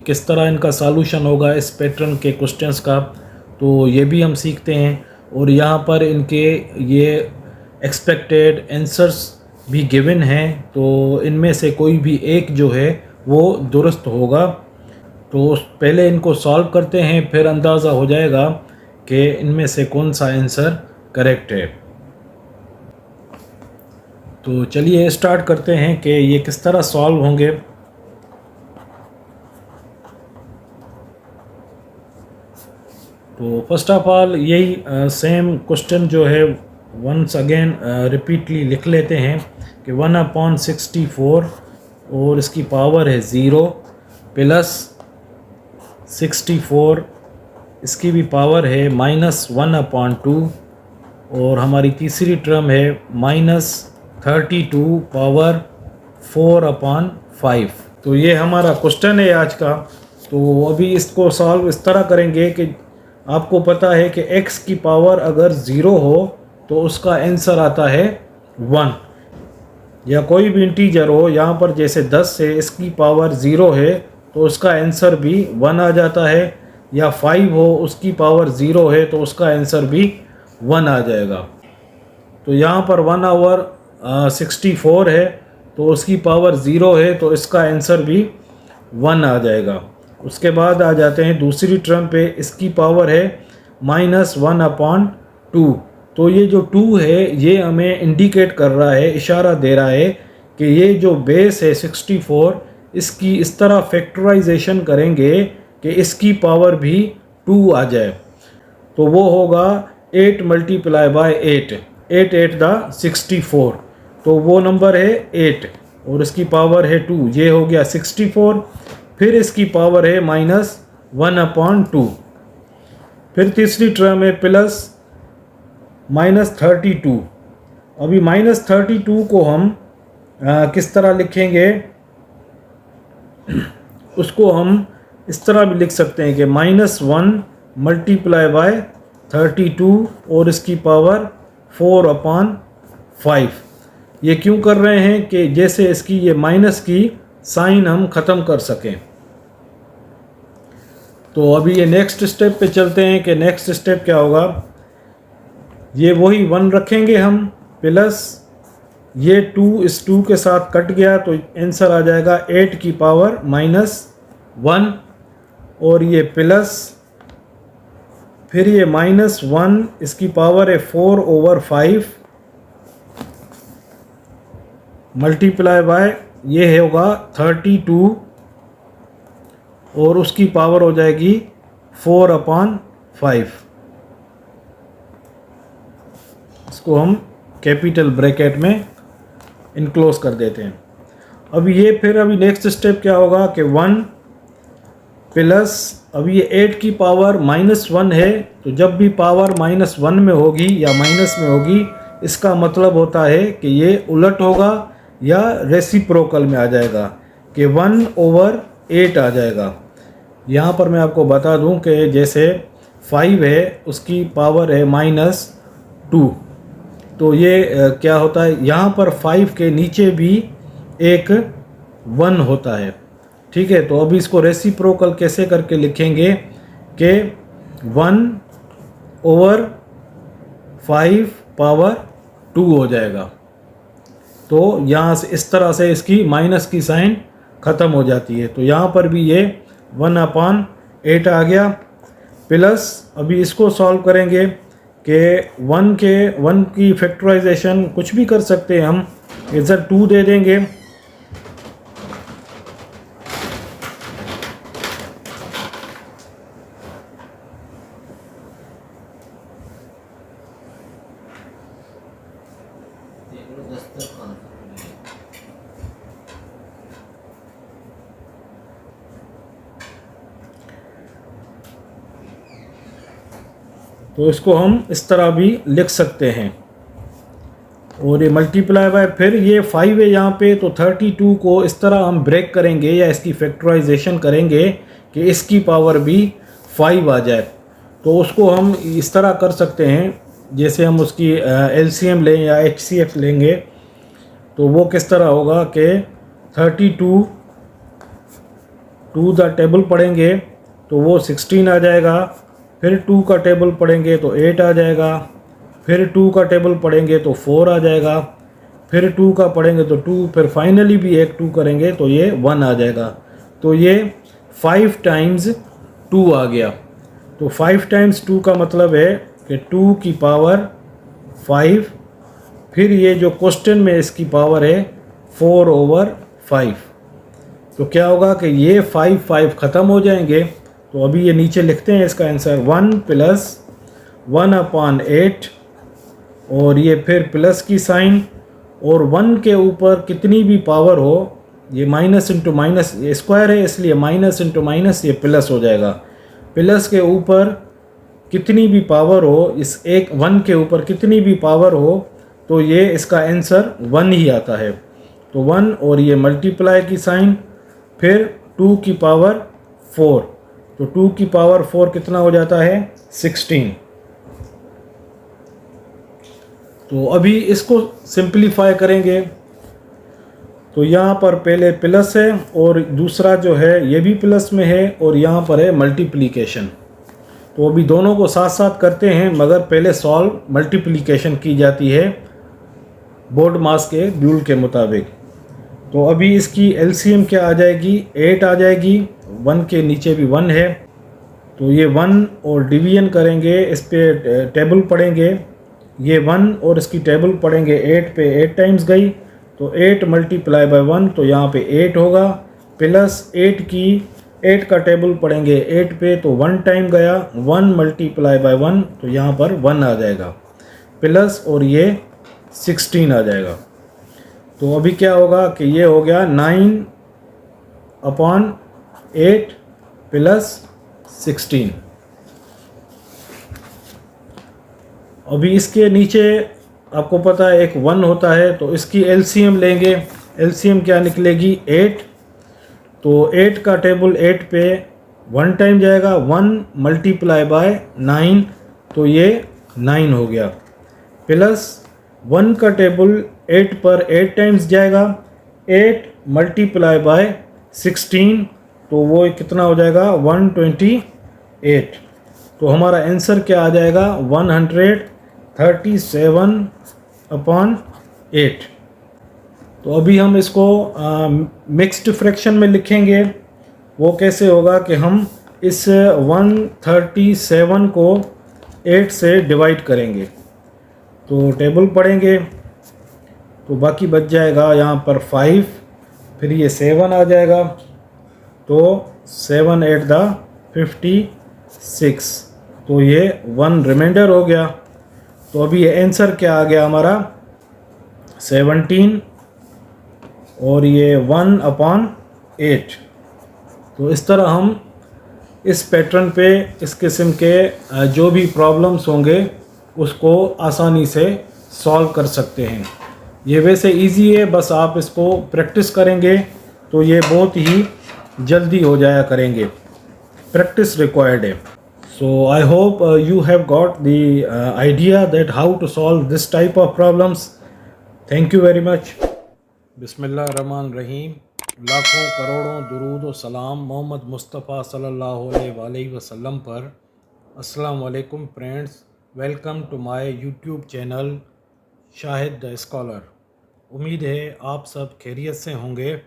किस तरह इनका सॉल्यूशन होगा इस पैटर्न के क्वेश्चंस का, तो ये भी हम सीखते हैं। और यहाँ पर इनके ये एक्सपेक्टेड आंसर्स भी गिवन हैं, तो इनमें से कोई भी एक जो है वो दुरुस्त होगा। तो पहले इनको सॉल्व करते हैं, फिर अंदाज़ा हो जाएगा कि इनमें से कौन सा आंसर करेक्ट है। तो चलिए स्टार्ट करते हैं कि ये किस तरह सॉल्व होंगे। तो फर्स्ट ऑफ ऑल यही सेम क्वेश्चन जो है वंस अगेन रिपीटली लिख लेते हैं कि 1/64 और इसकी पावर है 0 प्लस 64, इसकी भी पावर है -1/2 और हमारी तीसरी टर्म है -32 पावर 4/5। तो ये हमारा क्वेश्चन है आज का। तो अभी इसको सॉल्व इस तरह करेंगे कि आपको पता है कि x की पावर अगर 0 हो तो उसका आंसर आता है 1, या कोई भी इंटीजर हो, यहाँ पर जैसे 10 है, इसकी पावर 0 है तो उसका आंसर भी 1 आ जाता है, या 5 हो उसकी पावर 0 है तो उसका आंसर भी 1 आ जाएगा। तो यहाँ पर 1/64 है तो उसकी पावर 0 है तो इसका आंसर भी 1 आ जाएगा। उसके बाद आ जाते हैं दूसरी टर्म पे, इसकी पावर है -1/2। तो ये जो 2 है ये हमें इंडिकेट कर रहा है, इशारा दे रहा है कि ये जो बेस है 64, इसकी इस तरह फैक्टराइजेशन करेंगे कि इसकी पावर भी 2 आ जाए। तो वो होगा 8 × 8, 8 8 द 64, तो वो नंबर है 8 और इसकी पावर है 2, ये हो गया 64। फिर इसकी पावर है -1/2। फिर तीसरी टर्म है प्लस -32। अभी -32 को हम किस तरह लिखेंगे, उसको हम इस तरह भी लिख सकते हैं कि -1 × 32 और इसकी पावर 4/5। ये क्यों कर रहे हैं कि जैसे इसकी ये माइनस की साइन हम ख़त्म कर सकें। तो अभी ये नेक्स्ट स्टेप पे चलते हैं कि नेक्स्ट स्टेप क्या होगा। ये वही 1 रखेंगे हम, प्लस ये 2 इस 2 के साथ कट गया तो आंसर आ जाएगा 8 की पावर -1, और ये प्लस, फिर ये -1, इसकी पावर है 4/5 मल्टीप्लाई बाय ये होगा 32 और उसकी पावर हो जाएगी 4/5। इसको हम कैपिटल ब्रैकेट में इनक्लोज कर देते हैं। अभी ये फिर अभी नेक्स्ट स्टेप क्या होगा कि 1 प्लस, अभी ये 8 की पावर -1 है, तो जब भी पावर -1 में होगी या माइनस में होगी, इसका मतलब होता है कि ये उलट होगा या रेसिप्रोकल में आ जाएगा कि 1/8 आ जाएगा। यहाँ पर मैं आपको बता दूं कि जैसे 5 है उसकी पावर है -2, तो ये क्या होता है, यहाँ पर 5 के नीचे भी एक 1 होता है, ठीक है। तो अभी इसको रेसिप्रोकल कैसे करके लिखेंगे कि 1/5 पावर 2 हो जाएगा। तो यहाँ से इस तरह से इसकी माइनस की साइन ख़त्म हो जाती है। तो यहाँ पर भी ये 1/8 आ गया, प्लस अभी इसको सॉल्व करेंगे कि 1 की फैक्टराइजेशन कुछ भी कर सकते हैं हम, इधर 2 दे देंगे, तो इसको हम इस तरह भी लिख सकते हैं। और ये मल्टीप्लाई बाय, फिर ये 5 है यहाँ पे, तो 32 को इस तरह हम ब्रेक करेंगे या इसकी फैक्टराइजेशन करेंगे कि इसकी पावर भी 5 आ जाए। तो उसको हम इस तरह कर सकते हैं, जैसे हम उसकी LCM लें या HCF लेंगे, तो वो किस तरह होगा कि 32 टू द टेबल पढ़ेंगे तो वो 16 आ जाएगा, फिर 2 का टेबल पढ़ेंगे तो 8 आ जाएगा, फिर 2 का टेबल पढ़ेंगे तो 4 आ जाएगा, फिर 2 का पढ़ेंगे तो 2, फिर फाइनली भी एक 2 करेंगे तो ये 1 आ जाएगा। तो ये 5 टाइम्स 2 आ गया। तो 5 टाइम्स 2 का मतलब है कि 2 की पावर 5, फिर ये जो क्वेश्चन में इसकी पावर है 4/5। तो क्या होगा कि ये 5 ख़त्म हो जाएंगे। तो अभी ये नीचे लिखते हैं इसका आंसर 1 + 1/8, और ये फिर प्लस की साइन, और 1 के ऊपर कितनी भी पावर हो, ये माइनस इंटू माइनस, ये स्क्वायर है इसलिए माइनस इंटू माइनस ये प्लस हो जाएगा। प्लस के ऊपर कितनी भी पावर हो, इस एक 1 के ऊपर कितनी भी पावर हो, तो ये इसका आंसर 1 ही आता है। तो 1 और ये मल्टीप्लाई की साइन, फिर 2 की पावर 4, तो 2 की पावर 4 कितना हो जाता है 16। तो अभी इसको सिंपलीफाई करेंगे। तो यहाँ पर पहले प्लस है और दूसरा जो है ये भी प्लस में है, और यहाँ पर है मल्टीप्लिकेशन। तो अभी दोनों को साथ साथ करते हैं, मगर पहले सॉल्व मल्टीप्लिकेशन की जाती है बोर्ड मास के रूल के मुताबिक। तो अभी इसकी एलसीएम क्या आ जाएगी, 8 आ जाएगी, 1 के नीचे भी 1 है। तो ये 1 और डिवीजन करेंगे, इस पे टेबल पढ़ेंगे, ये 1 और इसकी टेबल पढ़ेंगे 8 पे 8 टाइम्स गई, तो 8 × 1 तो यहाँ पे 8 होगा, प्लस 8 का टेबल पढ़ेंगे 8 पे तो 1 टाइम गया, 1 × 1 तो यहाँ पर 1 आ जाएगा, प्लस और ये 16 आ जाएगा। तो अभी क्या होगा कि ये हो गया 9/8 + 16। अभी इसके नीचे आपको पता है एक 1 होता है, तो इसकी एलसीएम लेंगे। एलसीएम क्या निकलेगी 8, तो 8 का टेबल 8 पे 1 टाइम जाएगा, 1 × 9 तो ये 9 हो गया, प्लस 1 का टेबल 8 पर 8 टाइम्स जाएगा, 8 × 16 तो वो कितना हो जाएगा 128। तो हमारा आंसर क्या आ जाएगा 137/8। तो अभी हम इसको मिक्स्ड फ्रैक्शन में लिखेंगे। वो कैसे होगा कि हम इस 137 को 8 से डिवाइड करेंगे, तो टेबल पढ़ेंगे तो बाकी बच जाएगा यहाँ पर 5, फिर ये 7 आ जाएगा, तो 7×8 = 56, तो ये 1 रिमाइंडर हो गया। तो अभी ये आंसर क्या आ गया हमारा 17, और ये 1/8। तो इस तरह हम इस पैटर्न पे इस किस्म के जो भी प्रॉब्लम्स होंगे उसको आसानी से सॉल्व कर सकते हैं। ये वैसे इजी है, बस आप इसको प्रैक्टिस करेंगे तो ये बहुत ही जल्दी हो जाया करेंगे, प्रैक्टिस रिक्वायर्ड है। So I hope you have got the idea that how to solve this type of problems. Thank you very much. बिस्मिल्लाहिर्रहमानिर्रहीम। लाखों करोड़ों दुरूद व सलाम मोहम्मद मुस्तफ़ा सल्लल्लाहु अलैहि वसल्लम पर। अस्सलाम वालेकुम friends, welcome to my YouTube channel Shahid the scholar. उम्मीद है आप सब खैरियत से होंगे।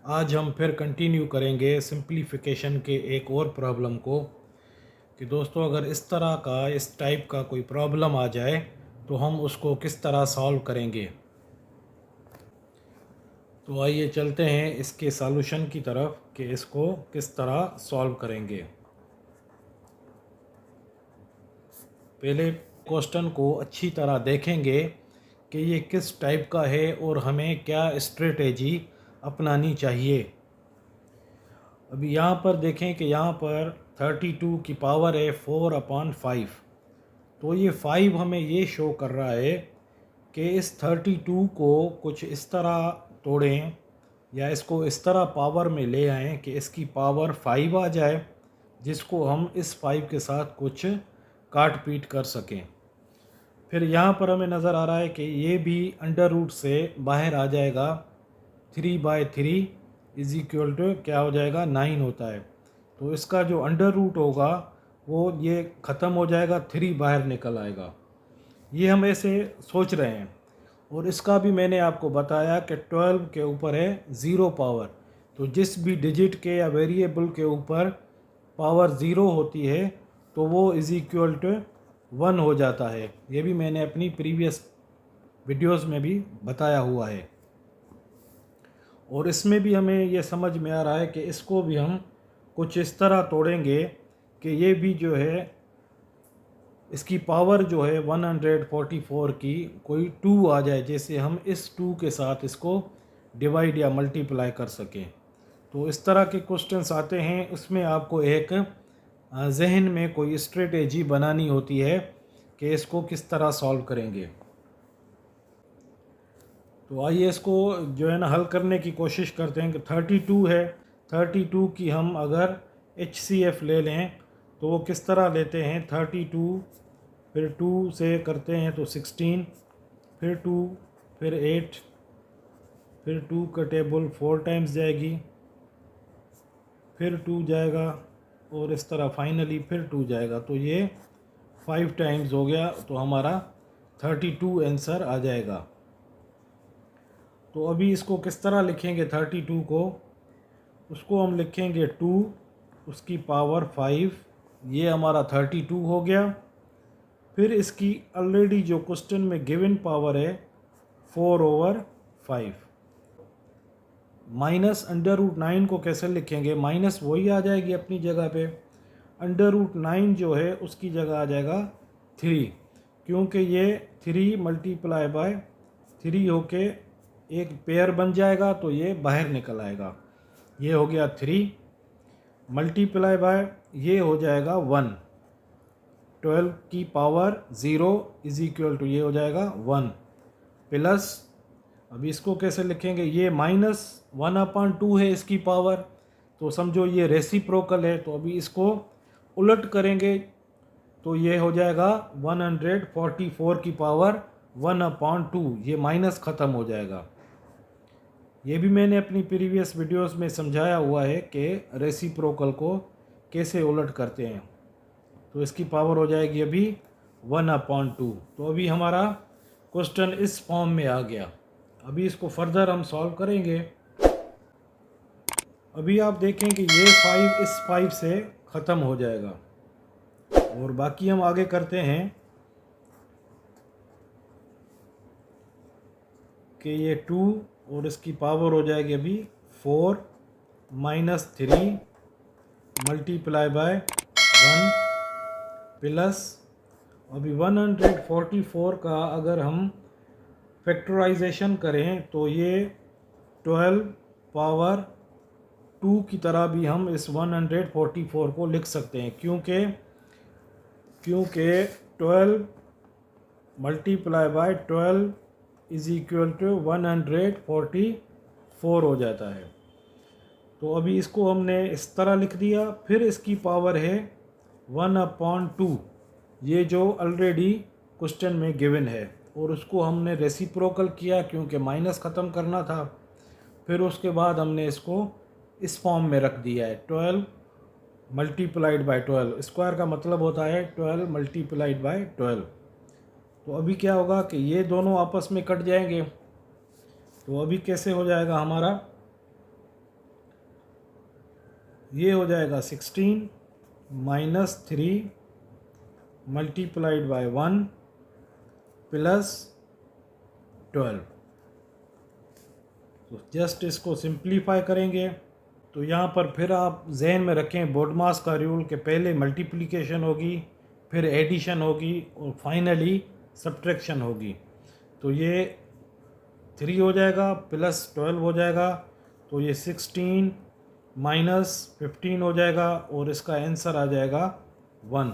आज हम फिर कंटिन्यू करेंगे सिंप्लीफिकेशन के एक और प्रॉब्लम को, कि दोस्तों अगर इस तरह का इस टाइप का कोई प्रॉब्लम आ जाए तो हम उसको किस तरह सॉल्व करेंगे। तो आइए चलते हैं इसके सॉल्यूशन की तरफ कि इसको किस तरह सॉल्व करेंगे। पहले क्वेश्चन को अच्छी तरह देखेंगे कि ये किस टाइप का है और हमें क्या स्ट्रेटेजी अपनानी चाहिए। अभी यहाँ पर देखें कि यहाँ पर 32 की पावर है 4/5, तो ये 5 हमें ये शो कर रहा है कि इस 32 को कुछ इस तरह तोड़ें या इसको इस तरह पावर में ले आएं कि इसकी पावर 5 आ जाए, जिसको हम इस 5 के साथ कुछ काट पीट कर सकें। फिर यहाँ पर हमें नज़र आ रहा है कि ये भी अंडर रूट से बाहर आ जाएगा 3/3, इज इक्वल टू क्या हो जाएगा 9 होता है। तो इसका जो अंडर रूट होगा वो ये ख़त्म हो जाएगा, 3 बाहर निकल आएगा। ये हम ऐसे सोच रहे हैं। और इसका भी मैंने आपको बताया कि 12 के ऊपर है 0 पावर, तो जिस भी डिजिट के या वेरिएबल के ऊपर पावर 0 होती है तो वो इज इक्वल टू 1 हो जाता है। ये भी मैंने अपनी प्रीवियस वीडियोस में भी बताया हुआ है। और इसमें भी हमें ये समझ में आ रहा है कि इसको भी हम कुछ इस तरह तोड़ेंगे कि ये भी जो है इसकी पावर जो है 144 की कोई 2 आ जाए, जैसे हम इस 2 के साथ इसको डिवाइड या मल्टीप्लाई कर सकें। तो इस तरह के क्वेश्चंस आते हैं, उसमें आपको एक जहन में कोई स्ट्रेटेजी बनानी होती है कि इसको किस तरह सॉल्व करेंगे। तो आइए इसको जो है ना हल करने की कोशिश करते हैं कि 32 है, 32 की हम अगर HCF ले लें तो वो किस तरह लेते हैं। 32 फिर 2 से करते हैं तो 16, फिर 2, फिर 8, फिर 2 का टेबल 4 टाइम्स जाएगी, फिर 2 जाएगा और इस तरह फाइनली फिर 2 जाएगा। तो ये 5 टाइम्स हो गया, तो हमारा 32 आंसर आ जाएगा। तो अभी इसको किस तरह लिखेंगे 32 को, उसको हम लिखेंगे 2 उसकी पावर 5, ये हमारा 32 हो गया। फिर इसकी ऑलरेडी जो क्वेश्चन में गिवन पावर है 4/5 माइनस अंडर रूट 9 को कैसे लिखेंगे, माइनस वही आ जाएगी अपनी जगह पे, अंडर रूट 9 जो है उसकी जगह आ जाएगा 3, क्योंकि ये 3 मल्टीप्लाई बाय 3 होके एक पेयर बन जाएगा तो ये बाहर निकल आएगा। ये हो गया 3 मल्टीप्लाई बाय ये हो जाएगा 1, 12 की पावर 0 इज इक्वल टू ये हो जाएगा 1 प्लस, अभी इसको कैसे लिखेंगे, ये माइनस 1/2 है इसकी पावर, तो समझो ये रेसिप्रोकल है, तो अभी इसको उलट करेंगे तो ये हो जाएगा 144 की पावर 1/2, ये माइनस ख़त्म हो जाएगा। ये भी मैंने अपनी प्रीवियस वीडियोस में समझाया हुआ है कि रेसिप्रोकल को कैसे उलट करते हैं। तो इसकी पावर हो जाएगी अभी 1/2। तो अभी हमारा क्वेश्चन इस फॉर्म में आ गया। अभी इसको फर्दर हम सॉल्व करेंगे। अभी आप देखें कि ये 5 इस 5 से ख़त्म हो जाएगा और बाकी हम आगे करते हैं कि ये 2 और इसकी पावर हो जाएगी अभी 4 माइनस 3 मल्टीप्लाई बाय 1 प्लस, अभी 144 का अगर हम फैक्टराइजेशन करें तो ये 12 पावर 2 की तरह भी हम इस 144 को लिख सकते हैं, क्योंकि 12 multiply by 12 is equal to 144 हो जाता है। तो अभी इसको हमने इस तरह लिख दिया। फिर इसकी पावर है 1/2, ये जो ऑलरेडी क्वेश्चन में गिवन है, और उसको हमने रेसिप्रोकल किया क्योंकि माइनस ख़त्म करना था। फिर उसके बाद हमने इसको इस फॉर्म में रख दिया है 12 मल्टीप्लाइड बाय 12, स्क्वायर का मतलब होता है 12 मल्टीप्लाइड बाय 12। तो अभी क्या होगा कि ये दोनों आपस में कट जाएंगे। तो अभी कैसे हो जाएगा हमारा, ये हो जाएगा 16 माइनस 3 मल्टीप्लाइड बाय 1 प्लस 12। तो जस्ट इसको सिंप्लीफाई करेंगे। तो यहाँ पर फिर आप जहन में रखें बोडमास का रूल के पहले मल्टीप्लिकेशन होगी, फिर एडिशन होगी और फाइनली सब्ट्रैक्शन होगी। तो ये 3 हो जाएगा प्लस 12 हो जाएगा, तो ये 16 माइनस 15 हो जाएगा और इसका आंसर आ जाएगा 1।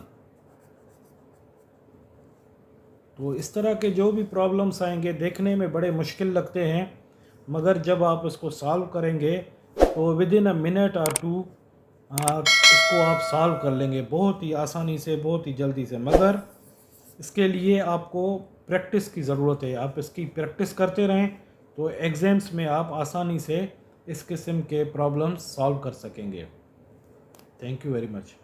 तो इस तरह के जो भी प्रॉब्लम्स आएंगे देखने में बड़े मुश्किल लगते हैं, मगर जब आप इसको सॉल्व करेंगे तो विद इन अ मिनट और 2 इसको आप सॉल्व कर लेंगे बहुत ही आसानी से, बहुत ही जल्दी से। मगर इसके लिए आपको प्रैक्टिस की ज़रूरत है। आप इसकी प्रैक्टिस करते रहें तो एग्ज़ाम्स में आप आसानी से इस किस्म के प्रॉब्लम्स सॉल्व कर सकेंगे। Thank you very much.